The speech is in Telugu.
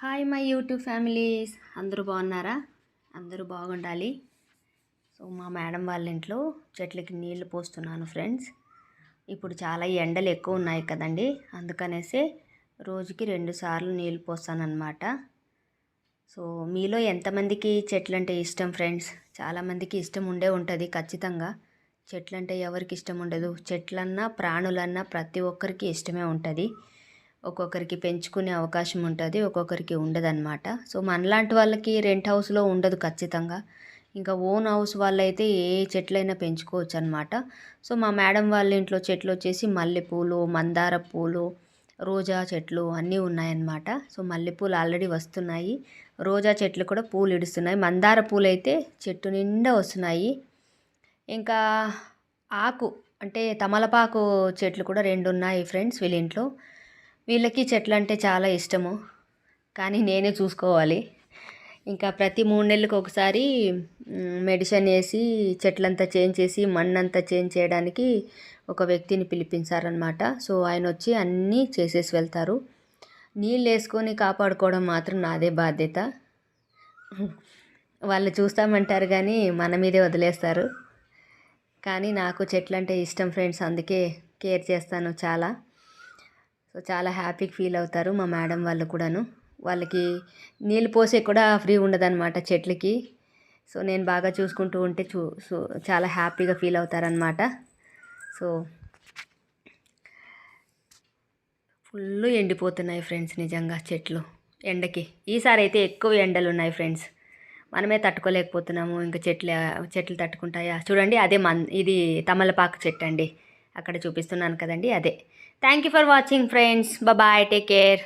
హాయ్ మై యూట్యూబ్ ఫ్యామిలీస్, అందరూ బాగున్నారా? అందరూ బాగుండాలి. సో మా మేడం వాళ్ళ ఇంట్లో చెట్లకి నీళ్లు పోస్తున్నాను ఫ్రెండ్స్. ఇప్పుడు చాలా ఎండలు ఎక్కువ ఉన్నాయి కదండి, అందుకనేసి రోజుకి 2 సార్లు నీళ్ళు పోస్తానన్నమాట. సో మీలో ఎంతమందికి చెట్లు అంటే ఇష్టం ఫ్రెండ్స్? చాలామందికి ఇష్టం ఉండే ఉంటుంది ఖచ్చితంగా. చెట్లు అంటే ఎవరికి ఇష్టం ఉండదు? చెట్లన్నా ప్రాణులన్నా ప్రతి ఒక్కరికి ఇష్టమే ఉంటుంది. ఒక్కొక్కరికి పెంచుకునే అవకాశం ఉంటుంది, ఒక్కొక్కరికి ఉండదన్నమాట. సో మనలాంటి వాళ్ళకి రెంట్ హౌస్లో ఉండదు ఖచ్చితంగా. ఇంకా ఓన్ హౌస్ వాళ్ళైతే ఏ చెట్లైనా పెంచుకోవచ్చు అనమాట. సో మా మేడం వాళ్ళ ఇంట్లో చెట్లు వచ్చేసి మల్లెపూలు, మందార పూలు, రోజా చెట్లు అన్నీ ఉన్నాయన్నమాట. సో మల్లెపూలు ఆల్రెడీ వస్తున్నాయి, రోజా చెట్లు కూడా పూలు ఇడుస్తున్నాయి. మందార పూలు అయితే చెట్టు నిండా వస్తున్నాయి. ఇంకా ఆకు అంటే తమలపాకు చెట్లు కూడా 2 ఉన్నాయి ఫ్రెండ్స్ వీళ్ళ ఇంట్లో. వీళ్ళకి చెట్లు అంటే చాలా ఇష్టము, కానీ నేనే చూసుకోవాలి. ఇంకా ప్రతి 3 నెలలకు ఒకసారి మెడిసిన్ వేసి చెట్లంతా చేంజ్ చేసి మన్నంతా చేంజ్ చేయడానికి ఒక వ్యక్తిని పిలిపించారనమాట. సో ఆయన వచ్చి అన్నీ చేసేసి వెళ్తారు. నీళ్ళు వేసుకొని కాపాడుకోవడం మాత్రం నాదే బాధ్యత. వాళ్ళు చూస్తామంటారు కానీ మన మీదే వదిలేస్తారు. కానీ నాకు చెట్లు అంటే ఇష్టం ఫ్రెండ్స్, అందుకే కేర్ చేస్తాను చాలా. సో చాలా హ్యాపీగా ఫీల్ అవుతారు మా మేడం వాళ్ళు కూడాను. వాళ్ళకి నీళ్ళు పోసే కూడా ఫ్రీ ఉండదన్నమాట చెట్లకి. సో నేను బాగా చూసుకుంటూ ఉంటే చాలా హ్యాపీగా ఫీల్ అవుతారనమాట. సో ఫుల్ ఎండిపోతున్నాయి ఫ్రెండ్స్ నిజంగా చెట్లు ఎండకి. ఈసారి అయితే ఎక్కువ ఎండలు ఉన్నాయి ఫ్రెండ్స్, మనమే తట్టుకోలేకపోతున్నాము. ఇంకా చెట్లు తట్టుకుంటాయా? చూడండి, అదే ఇది తమలపాకు చెట్టు అండి, అక్కడ చూపిస్తున్నాను కదండి, అదే. Thank you for watching friends. Bye, take care.